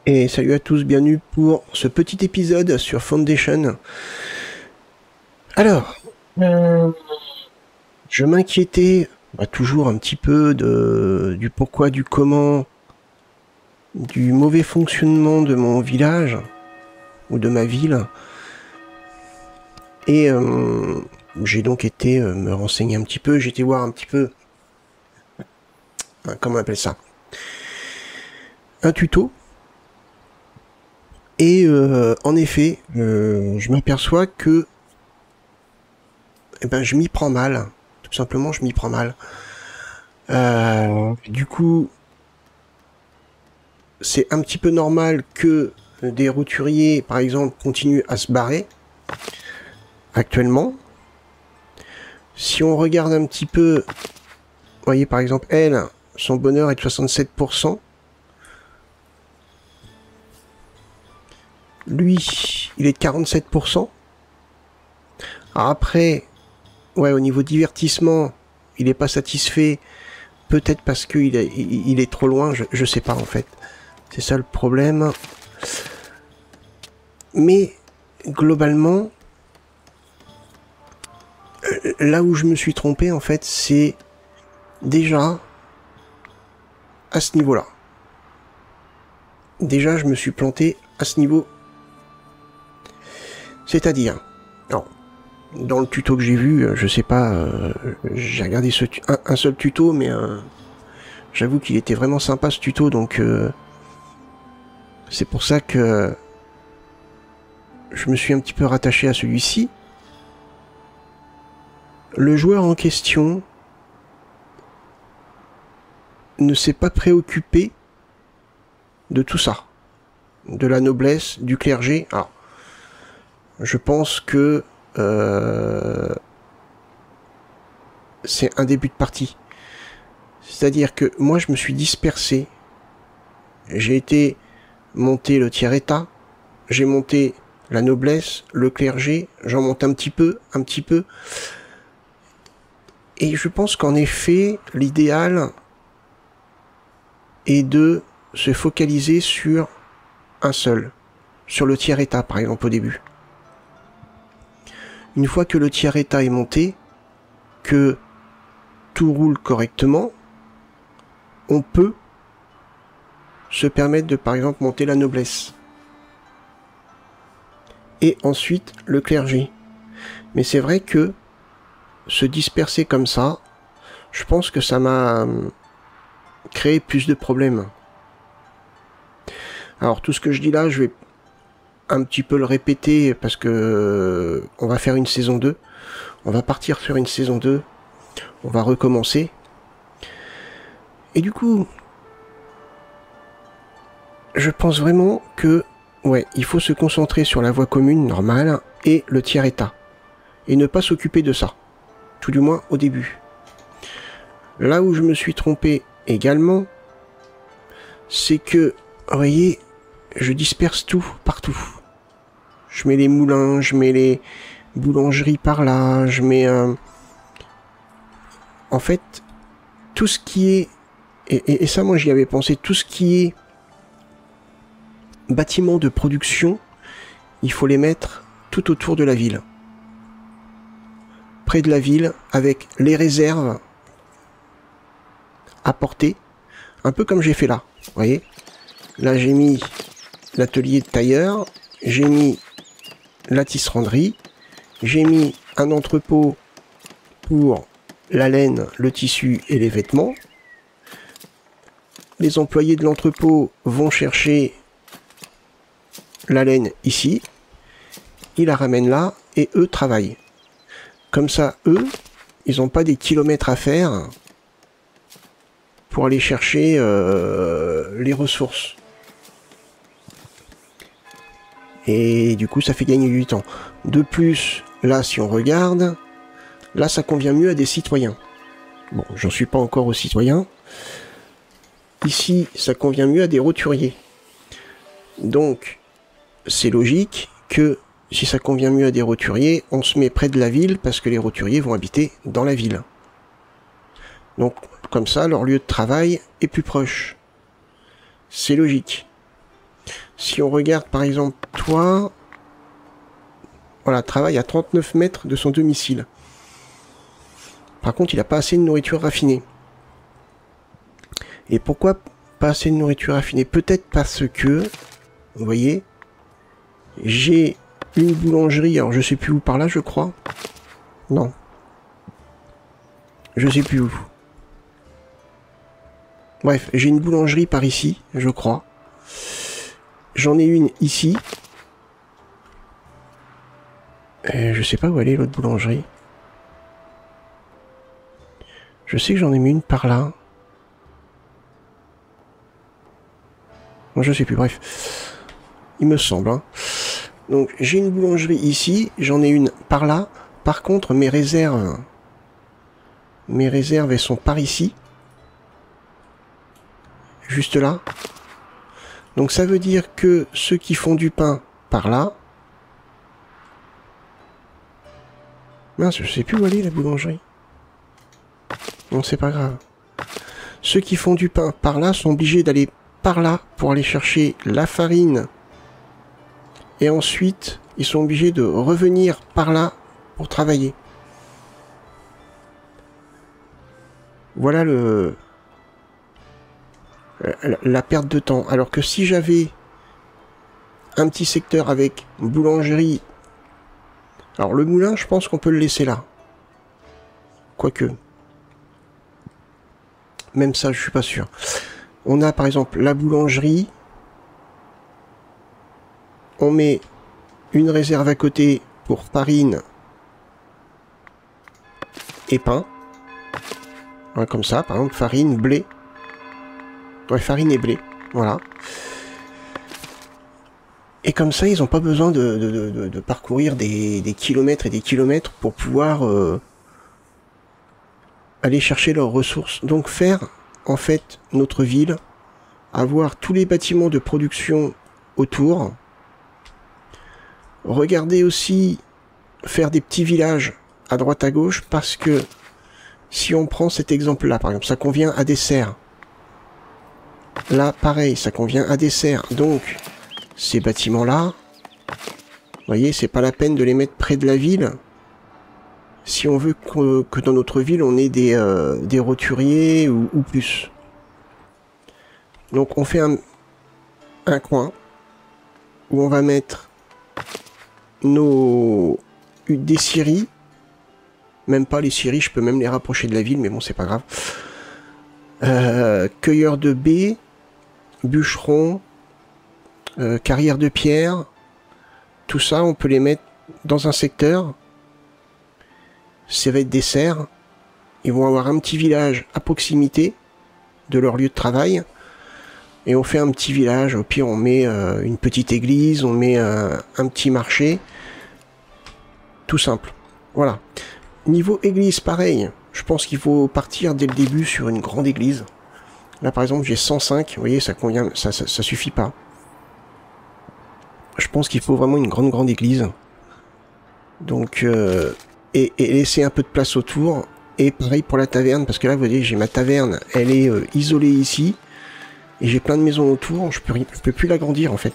Et salut à tous, bienvenue pour ce petit épisode sur Foundation. Alors, je m'inquiétais toujours un petit peu du pourquoi, du comment, du mauvais fonctionnement de mon village ou de ma ville. Et j'ai donc été me renseigner un petit peu, j'ai été voir un petit peu, comment on appelle ça, un tuto. Et en effet, je m'aperçois que je m'y prends mal. Tout simplement, je m'y prends mal. Du coup, c'est un petit peu normal que des roturiers, par exemple, continuent à se barrer actuellement. Si on regarde un petit peu, vous voyez par exemple, elle, son bonheur est de 67%. Lui, il est de 47%. Alors après, ouais, au niveau divertissement, il n'est pas satisfait. Peut-être parce qu'il est trop loin, je sais pas en fait. C'est ça le problème. Mais globalement, là où je me suis trompé en fait, c'est déjà à ce niveau-là. Déjà, je me suis planté à ce niveau. C'est-à-dire, alors, dans le tuto que j'ai vu, je sais pas, j'ai regardé un seul tuto, mais j'avoue qu'il était vraiment sympa ce tuto, donc c'est pour ça que je me suis un petit peu rattaché à celui-ci. Le joueur en question ne s'est pas préoccupé de tout ça, de la noblesse, du clergé. Alors, je pense que c'est un début de partie. C'est-à-dire que moi, je me suis dispersé. J'ai été monter le tiers-état, j'ai monté la noblesse, le clergé, j'en monte un petit peu. Et je pense qu'en effet, l'idéal est de se focaliser sur un seul, sur le tiers-état par exemple au début. Une fois que le tiers-état est monté, que tout roule correctement, on peut se permettre de par exemple monter la noblesse. Et ensuite le clergé. Mais c'est vrai que se disperser comme ça, je pense que ça m'a créé plus de problèmes. Alors tout ce que je dis là, je vais un petit peu le répéter parce que on va faire une saison 2. On va partir sur une saison 2. On va recommencer. Et du coup, je pense vraiment que ouais, il faut se concentrer sur la voie commune normale et le tiers-état. Et ne pas s'occuper de ça. Tout du moins au début. Là où je me suis trompé également, c'est que, vous voyez, je disperse tout partout. Je mets les moulins, je mets les boulangeries par là, je mets... En fait, tout ce qui est... Et ça, moi, j'y avais pensé. Tout ce qui est bâtiment de production, il faut les mettre tout autour de la ville. Près de la ville, avec les réserves à portée. Un peu comme j'ai fait là, vous voyez. Là, j'ai mis l'atelier de tailleur, j'ai mis la tisseranderie, j'ai mis un entrepôt pour la laine, le tissu et les vêtements. Les employés de l'entrepôt vont chercher la laine ici, ils la ramènent là et eux travaillent. Comme ça, eux, ils n'ont pas des kilomètres à faire pour aller chercher les ressources. Et du coup, ça fait gagner du temps. De plus, là, si on regarde, là, ça convient mieux à des citoyens. Bon, j'en suis pas encore aux citoyens. Ici, ça convient mieux à des roturiers. Donc, c'est logique que si ça convient mieux à des roturiers, on se met près de la ville parce que les roturiers vont habiter dans la ville. Donc, comme ça, leur lieu de travail est plus proche. C'est logique. Si on regarde par exemple toi, voilà, travaille à 39 mètres de son domicile. Par contre, il n'a pas assez de nourriture raffinée. Et pourquoi pas assez de nourriture raffinée? Peut-être parce que, vous voyez, j'ai une boulangerie, alors je sais plus où par là, je crois. Non. Je sais plus où. Bref, j'ai une boulangerie par ici, je crois. J'en ai une ici. Et je sais pas où elle est, l'autre boulangerie. Je sais que j'en ai mis une par là. Bon, je sais plus, bref. Il me semble, hein. Donc, j'ai une boulangerie ici, j'en ai une par là. Par contre, mes réserves, elles sont par ici. Juste là. Donc, ça veut dire que ceux qui font du pain par là. Mince, je sais plus où aller, la boulangerie. Non, c'est pas grave. Ceux qui font du pain par là sont obligés d'aller par là pour aller chercher la farine. Et ensuite, ils sont obligés de revenir par là pour travailler. Voilà la perte de temps. Alors que si j'avais un petit secteur avec boulangerie... Alors le moulin, je pense qu'on peut le laisser là. Quoique. Même ça, je suis pas sûr. On a par exemple la boulangerie. On met une réserve à côté pour farine et pain. Voilà, comme ça, par exemple, farine, blé. Ouais, farine et blé. Voilà. Et comme ça, ils n'ont pas besoin de parcourir des kilomètres et des kilomètres pour pouvoir aller chercher leurs ressources. Donc faire, en fait, notre ville, avoir tous les bâtiments de production autour. Regardez aussi faire des petits villages à droite à gauche, parce que si on prend cet exemple-là, par exemple, ça convient à des serres. Là, pareil, ça convient à des serres. Donc, ces bâtiments-là, vous voyez, c'est pas la peine de les mettre près de la ville. Si on veut que dans notre ville, on ait des roturiers ou plus. Donc, on fait un coin où on va mettre des scieries. Même pas les scieries, je peux même les rapprocher de la ville, mais bon, c'est pas grave. Cueilleurs de baies, bûcherons, carrières de pierre, tout ça, on peut les mettre dans un secteur. Ça va être des serres. Ils vont avoir un petit village à proximité de leur lieu de travail. Et on fait un petit village. Au pire, on met une petite église, on met un petit marché. Tout simple. Voilà. Niveau église, pareil. Je pense qu'il faut partir dès le début sur une grande église. Là, par exemple, j'ai 105. Vous voyez, ça convient, ça suffit pas. Je pense qu'il faut vraiment une grande église. Donc, et laisser un peu de place autour. Et pareil pour la taverne, parce que là, vous voyez, j'ai ma taverne. Elle est isolée ici. Et j'ai plein de maisons autour. Je peux plus l'agrandir, en fait.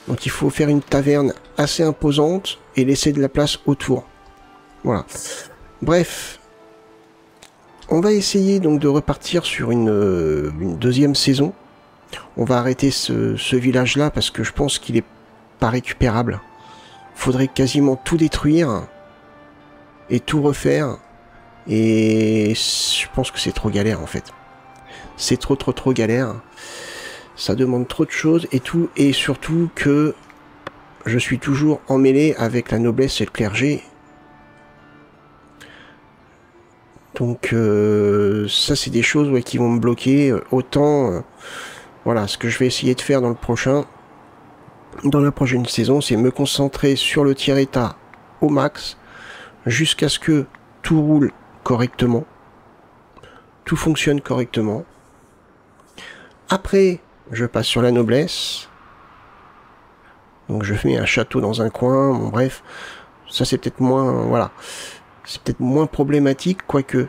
Donc, il faut faire une taverne assez imposante et laisser de la place autour. Voilà. Bref. On va essayer donc de repartir sur une deuxième saison. On va arrêter ce village-là parce que je pense qu'il est pas récupérable. Faudrait quasiment tout détruire et tout refaire. Et je pense que c'est trop galère en fait. C'est trop galère. Ça demande trop de choses et tout. Et surtout que je suis toujours emmêlé avec la noblesse et le clergé. Donc ça c'est des choses ouais, qui vont me bloquer. Autant voilà, ce que je vais essayer de faire dans la prochaine saison, c'est me concentrer sur le tiers état au max, jusqu'à ce que tout roule correctement, tout fonctionne correctement. Après, je passe sur la noblesse. Donc je fais un château dans un coin, bon bref, ça c'est peut-être moins, voilà. C'est peut-être moins problématique, quoique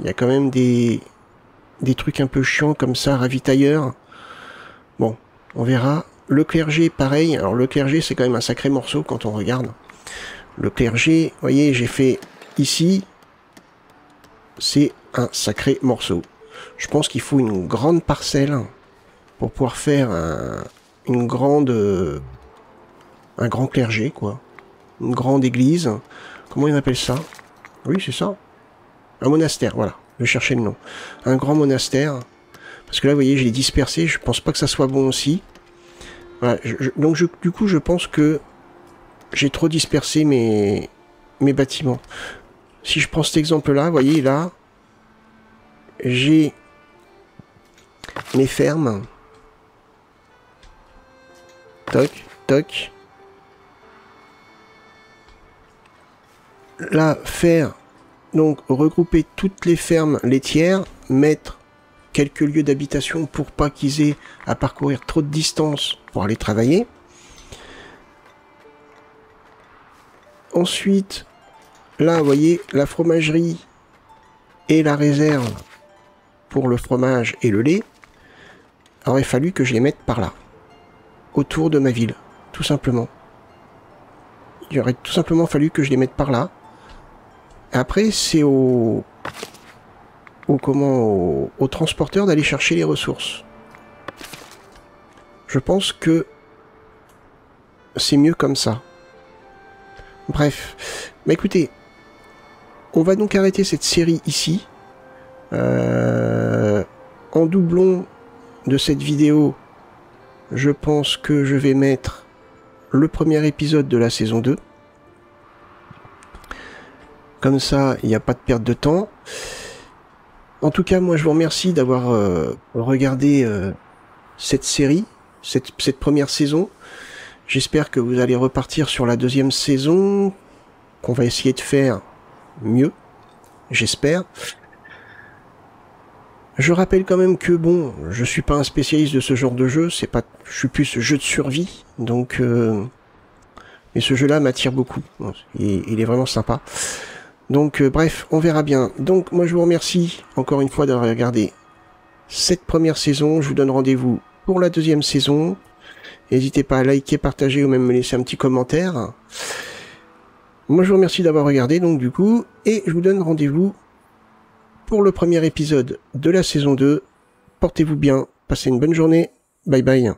il y a quand même des trucs un peu chiants comme ça, ravitailleurs. Bon, on verra. Le clergé, pareil. Alors le clergé, c'est quand même un sacré morceau quand on regarde. Le clergé, vous voyez, j'ai fait ici. C'est un sacré morceau. Je pense qu'il faut une grande parcelle pour pouvoir faire un grand clergé, quoi. Une grande église. Comment on appelle ça? Oui, c'est ça. Un monastère, voilà. Je cherchais le nom. Un grand monastère. Parce que là, vous voyez, je l'ai dispersé. Je pense pas que ça soit bon aussi. Voilà, donc, du coup, je pense que j'ai trop dispersé mes bâtiments. Si je prends cet exemple-là, vous voyez, là, j'ai mes fermes. Toc, toc. Là, faire, donc, regrouper toutes les fermes laitières, mettre quelques lieux d'habitation pour pas qu'ils aient à parcourir trop de distance pour aller travailler. Ensuite, là, vous voyez, la fromagerie et la réserve pour le fromage et le lait, aurait fallu que je les mette par là, autour de ma ville, tout simplement. Il aurait tout simplement fallu que je les mette par là. Après, c'est au transporteur d'aller chercher les ressources. Je pense que c'est mieux comme ça. Bref. Bah écoutez, on va donc arrêter cette série ici. En doublon de cette vidéo, je pense que je vais mettre le premier épisode de la saison 2. Comme ça, il n'y a pas de perte de temps. En tout cas, moi je vous remercie d'avoir regardé cette série, cette première saison. J'espère que vous allez repartir sur la deuxième saison, qu'on va essayer de faire mieux, j'espère. Je rappelle quand même que bon, je suis pas un spécialiste de ce genre de jeu, je suis plus jeu de survie, donc mais ce jeu-là m'attire beaucoup. Il est vraiment sympa. Donc bref, on verra bien. Donc moi je vous remercie encore une fois d'avoir regardé cette première saison. Je vous donne rendez-vous pour la deuxième saison. N'hésitez pas à liker, partager ou même me laisser un petit commentaire. Moi je vous remercie d'avoir regardé donc du coup, et je vous donne rendez-vous pour le premier épisode de la saison 2. Portez-vous bien, passez une bonne journée, bye bye.